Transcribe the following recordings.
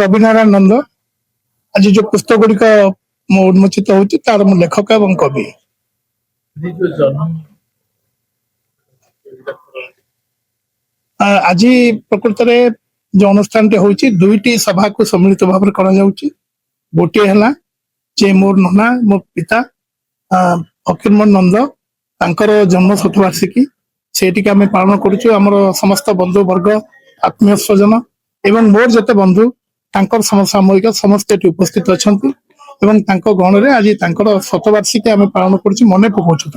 रविनारायण नंद आज जो पुस्तक गुड़िक उन्मोचित होती तार मु लेखक एवं कवि। आज प्रकृत में जो अनुष्ठान होती दुईटी सभा को सम्मिलित भाव में करा जाउची। गोटे है जे मोर नना मो पिता फकीरमोहन नंद तांकर जन्म शतवार्षिकी सेठी आम पालन करुचु। आमर समस्त बंधु वर्ग आत्मीय स्वजन एवं मोर जते बंधु तांकर समसामयिक समस्त उपस्थित अच्छा गण में आज शतवार्षिकी आम पालन करुचु मन पकाउछु।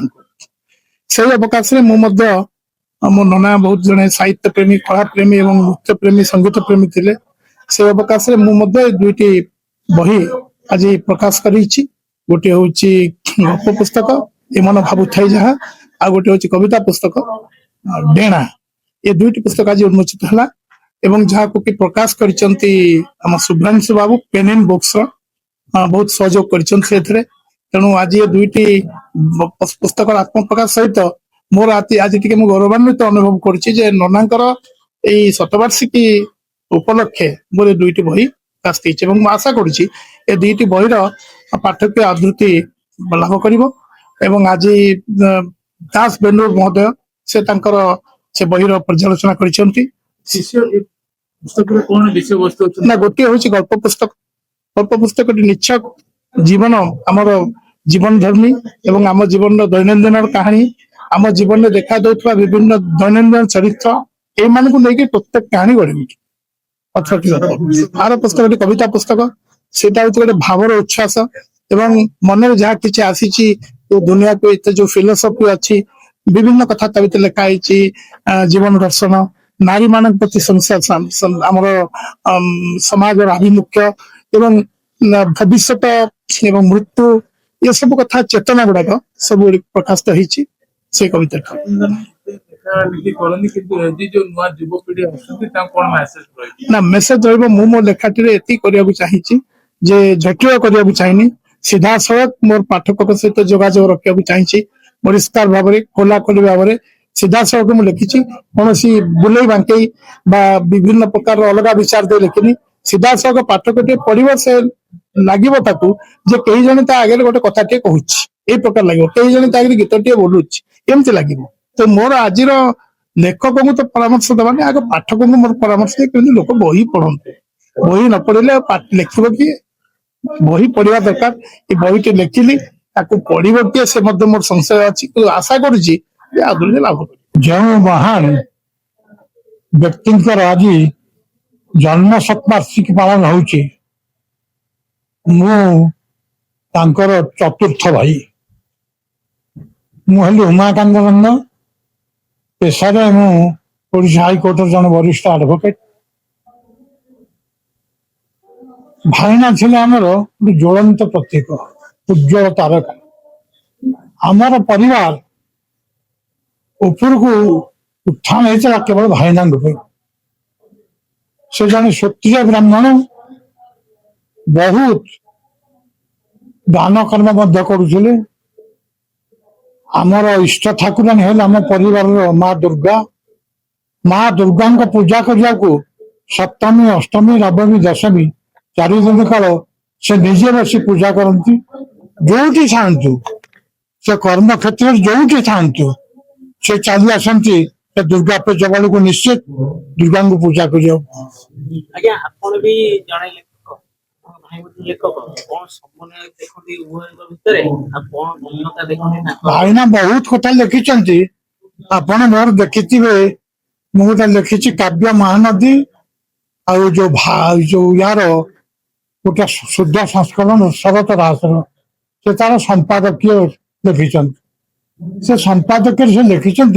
से अवकाश में मो नना बहुत जड़े साहित्य प्रेमी कला प्रेमी और नृत्य प्रेमी संगीत प्रेमी थे। से अवकाश में मुझे दुईटी बही आज प्रकाश करी। गोटे हूँ गप पुस्तक एमन भावु थाई जहाँ आ गोटे हूँ कविता पुस्तक डेणा। ये दुईटी पुस्तक आज उन्मोचित है एवं जहाँ को कि प्रकाश करिसेंती हम शुभ्रांशु बाबू पेन एंड बुक्स बहुत सहयोग करिसेंती। तेणु आज ये दुईटी पुस्तक आत्मप्रकाश सहित मोर आज टी गौरवान्वित अनुभव कर ननांकर यही शतवार्षिकी उपलक्षे मोर दुईटी बही प्रकाश आशा करुच्ची ए दुईटी बहीर पाठक आदृति लाभ कर। आज दास बेनूर महोदय से बहीर पर्यालोचना कर गोटे हूँ गल्प पुस्तक। गल्प पुस्तक निच्छक जीवन आमर जीवन धर्मी एवं आम जीवन दैनंदिन कहानी आम जीवन में देखा दौरा विभिन्न दैनंदिन चरित्र एमान को लेकिन प्रत्येक कहानी गढ़ी। आर पुस्तक कविता पुस्तक से गोटे भावर उच्छ्वास एवं मन में जहाँ किसी आसी दुनिया को इतने जो फिलोसफी अच्छी विभिन्न कथा तक लिखाई जीवन दर्शन नारी मान प्रति आमर समाज आभिमुख्य एवं भविष्य एवं मृत्यु ये सब कथा चेतना गुड़ाक सब प्रकाशित होती से कविता ना मेसेज रही मु मो लेखाटी एति करने चाहिए जे जटिल करने चाहिए सीधा सड़क मोर पाठक सहित जोगाजोग रखा चाहिए परिष्कार भाव में खोला खोली भाव में सीधा सड़क मुझे लिखी कौन बुले बांकई विभिन्न प्रकार अलग विचार दे लिखिनी सीधा सड़क पाठक टे पढ़ से लगे जे कई जन आगे गोटे कथा टे कहूँ ये प्रकार लगे कई जन आगे गीत टे बोलूची एमती लगे। तो मोर आज लेखक को तो परामर्श देवानी आगे पाठक को मोर परामर्श दे लोक बही पढ़ते बही न पढ़ले लिखब कि बही पढ़ा दरकार। ये बहीटी लिखिली पढ़ किए से मोर संशय अच्छी आशा करुच्ची आदि लाभ जो महान व्यक्ति आज जन्म शतवार्षिकी पालन होची तांकर चतुर्थ भाई मुझे उमाकांत नंद पेशा ओडिशा हाईकोर्ट जन वरिष्ठ एडवोकेट भाईना थे आमर ज्वलंत प्रतीक उज्ज्वल तारका आमर परिवार ऊपर को उत्थान होता केवल भाईना से जन क्षत्रिय ब्राह्मण बहुत दान कर्म करुले। आमर इष्ट ठाकुरानी है आम परिवार माँ दुर्गा पूजा करने को सप्तमी अष्टमी नवमी दशमी 4 दिन काल से निजे बसी पूजा करती जो थांतु से कर्म क्षेत्र जो थांतु से चली आसती दुर्गा पूजा बेलू को निश्चित दुर्गा को पूजा कर भाईना बहुत कथा लिखी आपण मोर देखी मुझे लिखी काव्य महानदी और जो यार गोटे शुद्ध संस्करण शरत रासर से तार संपादकीय लिखिं से संपादक से लिखिं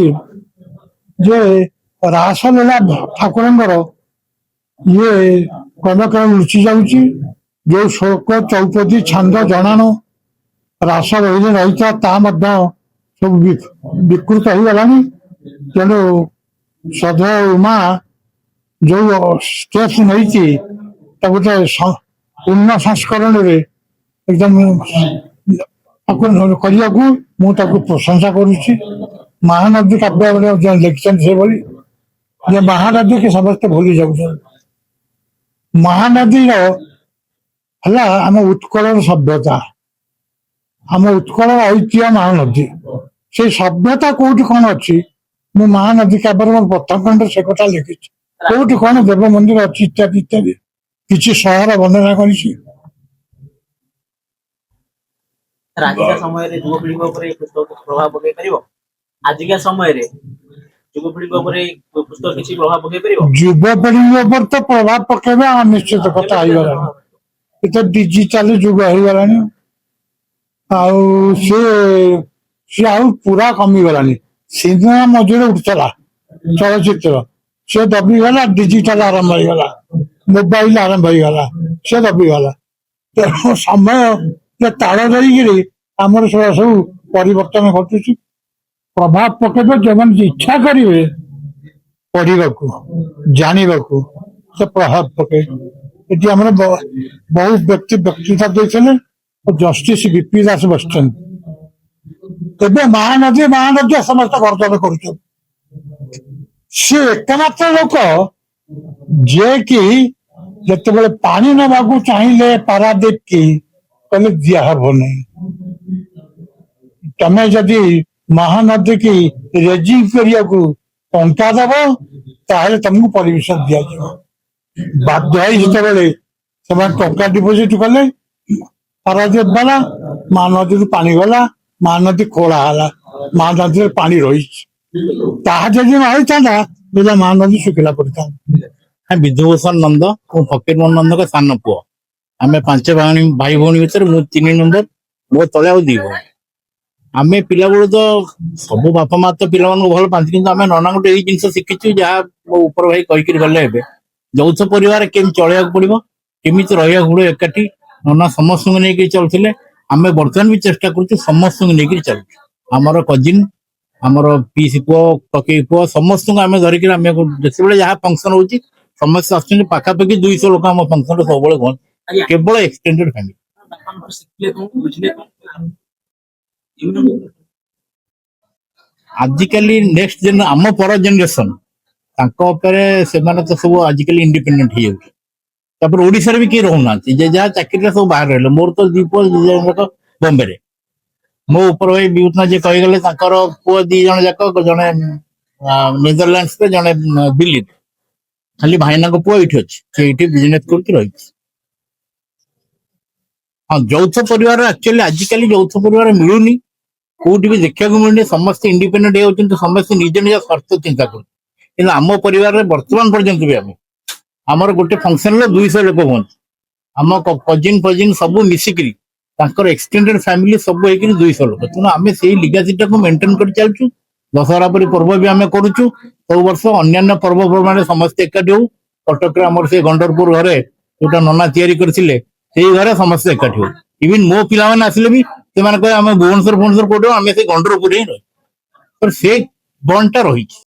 जे रासलीला ठाकुर ये क्रम क्रम लुचि जाऊँगी जो शोक चौपदी छंद जनाण रास रही रही सब विकृत हो गला। तेणु सदा उमा जो स्टेप्स नहीं गोटे पूर्ण संस्करण एकदम करने को मुझे प्रशंसा करुच्ची। महानदी काव्य लिखिं से महानदी के समस्त भूली जाऊँ ମହାନଦୀର ହେଲା ଆମ ଉତ୍କଳର ସଭ୍ୟତା, ଆମ ଉତ୍କଳର ଐତିହ୍ୟ ମହାନଦୀ। ସେଇ ସଭ୍ୟତା କୋଉଠି କଣ ଅଛି, ମୁଁ ମହାନଦୀ କାବ୍ୟରେ ମୋର ପ୍ରଥମ ଖଣ୍ଡ ସେ କଥା ଲେଖିଛି। କୋଉଠି କଣ ଦେବ ମନ୍ଦିର ଅଛି ଇତ୍ୟାଦି ଇତ୍ୟାଦି, କିଛି ସହର ବର୍ଣ୍ଣନା କରିଛି। ଆଜିକା ସମୟରେ ଯୁବପିଢିଙ୍କ ଉପରେ ଏ ପୁସ୍ତକ ପ୍ରଭାବ ପକେଇ ପାରିବ? ଆଜିକା ସମୟରେ ଯୁବପିଢିଙ୍କ ଉପରେ ଏ ପୁସ୍ତକ କିଛି ପ୍ରଭାବ ପକେଇ ପାରିବ? ଯୁବପିଢିଙ୍କ ଉପରେ ତ ପ୍ରଭାବ ପକେଇବା ନିଶ୍ଚିତ କଥା ହେଇଗଲାଣି। ଏ ତ ଡିଜିଟାଲ ଯୁଗ ହେଇଗଲାଣି, ଆଉ ସିଏ ଆଉ ପୁରା କମିଗଲାଣି। ସିନେମା ମଝିରେ ଉଠୁଥିଲା ଚଳଚ୍ଚିତ୍ର, ସେ ଦବିଗଲା, ଡିଜିଟାଲ ଆରମ୍ଭ ହେଇଗଲା, ମୋବାଇଲ ଆରମ୍ଭ ହେଇଗଲା, ସେ ଦବିଗଲା। ତେଣୁ ସମୟ ତାଳ ଦେଇକିରି ଆମର ସେଗୁଡ଼ା ସବୁ ପରିବର୍ତ୍ତନ ଘଟୁଛି। ପ୍ରଭାବ ପକେଇବେ ଯେଉଁମାନେ ଇଚ୍ଛା କରିବେ ପଢିବାକୁ, ଜାଣିବାକୁ, ସେ ପ୍ରଭାବ ପକେଇବେ। ଏଠି ଆମର ବହୁତ ବକ୍ତୃତା ଦେଇଥିଲେ, ଜଷ୍ଟିସ ବିପି ଦାସ ବସିଛନ୍ତି। ଏବେ ମହାନଦୀ ମହାନଦୀ ସମସ୍ତେ ଗର୍ଜନ କରୁଛନ୍ତି। ସେ ଏକମାତ୍ର ଲୋକ ଯିଏକି ଯେତେବେଳେ ପାଣି ନେବାକୁ ଚାହିଁଲେ ପାରାଦୀପ କି କହିଲେ ଦିଆହବ ନାହିଁ। ତମେ ଯଦି ମହାନଦୀ କି ରେଜିଂ କରିବାକୁ ଟଙ୍କା ଦବ ତାହେଲେ ତମକୁ ପରମିଶନ ଦିଆଯିବ। ବାଧ୍ୟ ହେଇ ଯେତେବେଳେ ସେମାନେ ଟଙ୍କା ଡିପୋଜିଟ କଲେ ପାରାଦୀପ ବାଲା, ମହାନଦୀରୁ ପାଣି ଗଲା, ମହାନଦୀ ଖୋଳା ହେଲା, ମହାନଦୀରେ ପାଣି ରହିଛି। ତାହା ଯଦି ନ ହେଇଥାନ୍ତା ବୋଲେ ମହାନଦୀ ଶୁଖିଲା ପଡିଥାନ୍ତା। ବିଧୁଭୂଷଣ ନନ୍ଦ ଓ ଫକୀରମୋହନ ନନ୍ଦଙ୍କ ସାନ ପୁଅ। ଆମେ 5 ଭାଇ ଭଉଣୀ ଭିତରେ ମୁଁ 3 ନମ୍ବର, ମୋ ତଳେ ଆଉ 2 ଭଉଣୀ। ଆମେ ପିଲାବେଳୁ ତ ସବୁ ବାପା ମା ତ ପିଲାମାନଙ୍କୁ ଭଲ ପାଆନ୍ତି, କିନ୍ତୁ ଆମେ ନନାଙ୍କଠୁ ଏଇ ଜିନିଷ ଶିଖିଛୁ, ଯାହା ମୋ ଉପର ଭାଇ କହିକିରି ଗଲେ ଏବେ, ଯୌଥ ପରିବାର କେମିତି ଚଳିବାକୁ ପଡିବ, କେମିତି ରହିବାକୁ ପଡିବ ଏକାଠି। ନନା ସମସ୍ତଙ୍କୁ ନେଇକି ଚାଲୁଥିଲେ, ଆମେ ବର୍ତ୍ତମାନ ବି ଚେଷ୍ଟା କରୁଛୁ ସମସ୍ତଙ୍କୁ ନେଇକିରି ଚାଲୁଛୁ। ଆମର କଜିନ୍, ଆମର ପିଇସି ପୁଅ, ଟକେଇ ପୁଅ, ସମସ୍ତଙ୍କୁ ଆମେ ଧରିକି ଆମେ ଯେତେବେଳେ ଯାହା ଫଙ୍କସନ ହଉଛି ସମସ୍ତେ ଆସୁଛନ୍ତି। ପାଖାପାଖି 200 ଲୋକ ଆମ ଫଙ୍କସନରେ ସବୁବେଳେ ହୁଅନ୍ତି, କେବଳ ଏକ୍ସଟେଣ୍ଡେଡ ଫ୍ୟାମିଲି। ଆଜିକାଲି ନେକ୍ସଟ ଆମ ପର ଜେନେରେସନ ତାଙ୍କ ଉପରେ ସେମାନେ ତ ସବୁ ଆଜିକାଲି ଇଣ୍ଡିପେଣ୍ଡେଣ୍ଟ ହେଇଯାଉଛି। ତାପରେ ଓଡିଶାରେ ବି କେହି ରହୁନାହାନ୍ତି, ଯେ ଯାହା ଚାକିରିରେ ସବୁ ବାହାରେ ରହିଲେ। ମୋର ତ 2 ପୁଅ 2 ଜଣ ଯାକ ବମ୍ବେରେ। ମୋ ଉପର ଭାଇ ବିଭୂତିନାଥ ଯିଏ କହିଗଲେ, ତାଙ୍କର ପୁଅ 2 ଜଣ ଯାକ, ଜଣେ ନେଦରଲ୍ୟାଣ୍ଡସରେ, ଜଣେ ଦିଲ୍ଲୀରେ। ଖାଲି ଭାଇନାଙ୍କ ପୁଅ ଏଇଠି ଅଛି, ସେ ଏଇଠି ବିଜନେସ କରିକି ରହିଛି। ହଁ, ଯୌଥ ପରିବାର ଆକ୍ଚୁଆଲି ଆଜିକାଲି ଯୌଥ ପରିବାର ମିଳୁନି, କୋଉଠି ବି ଦେଖିବାକୁ ମିଳୁନି। ସମସ୍ତେ ଇଣ୍ଡିପେଣ୍ଡେଣ୍ଟ ହେଇଯାଉଛନ୍ତି, ସମସ୍ତେ ନିଜ ନିଜ ସ୍ୱାର୍ଥ ଚିନ୍ତା କରୁଛନ୍ତି। କିନ୍ତୁ ଆମ ପରିବାରରେ ବର୍ତ୍ତମାନ ପର୍ଯ୍ୟନ୍ତ ବି ଆମର ଗୋଟେ ଫଙ୍କସନରେ 200 ଲୋକ ହୁଅନ୍ତି। ଆମ କଜିନ୍ ସବୁ ମିଶିକିରି ତାଙ୍କର ଏକ୍ସଟେଣ୍ଡେଡ ଫ୍ୟାମିଲି ସବୁ ହେଇକିରି 200 ଲୋକ। ତେଣୁ ଆମେ ସେଇ ଲିଗାସିଟାକୁ ମେଣ୍ଟେନ କରି ଚାଲୁଛୁ। ଦଶହରା ପରି ପର୍ବ ବି ଆମେ କରୁଛୁ ସବୁ ବର୍ଷ। ଅନ୍ୟାନ୍ୟ ପର୍ବପର୍ବାଣି ସମସ୍ତେ ଏକାଠି ହଉ। କଟକରେ ଆମର ସେ ଗଣ୍ଡରପୁର ଘରେ ଯୋଉଟା ନନା ତିଆରି କରିଥିଲେ, ସେଇ ଘରେ ସମସ୍ତେ ଏକାଠି ହଉ। ଇଭିନ୍ ମୋ ପିଲାମାନେ ଆସିଲେ ବି ସେମାନେ କହିବେ ଆମେ ଭୁବନେଶ୍ୱର କୋଉଠି, ଆମେ ସେଇ ଗଣ୍ଡରପୁର ହିଁ ରହୁ। ସେ ବଣ୍ଡଟା ରହିଛି।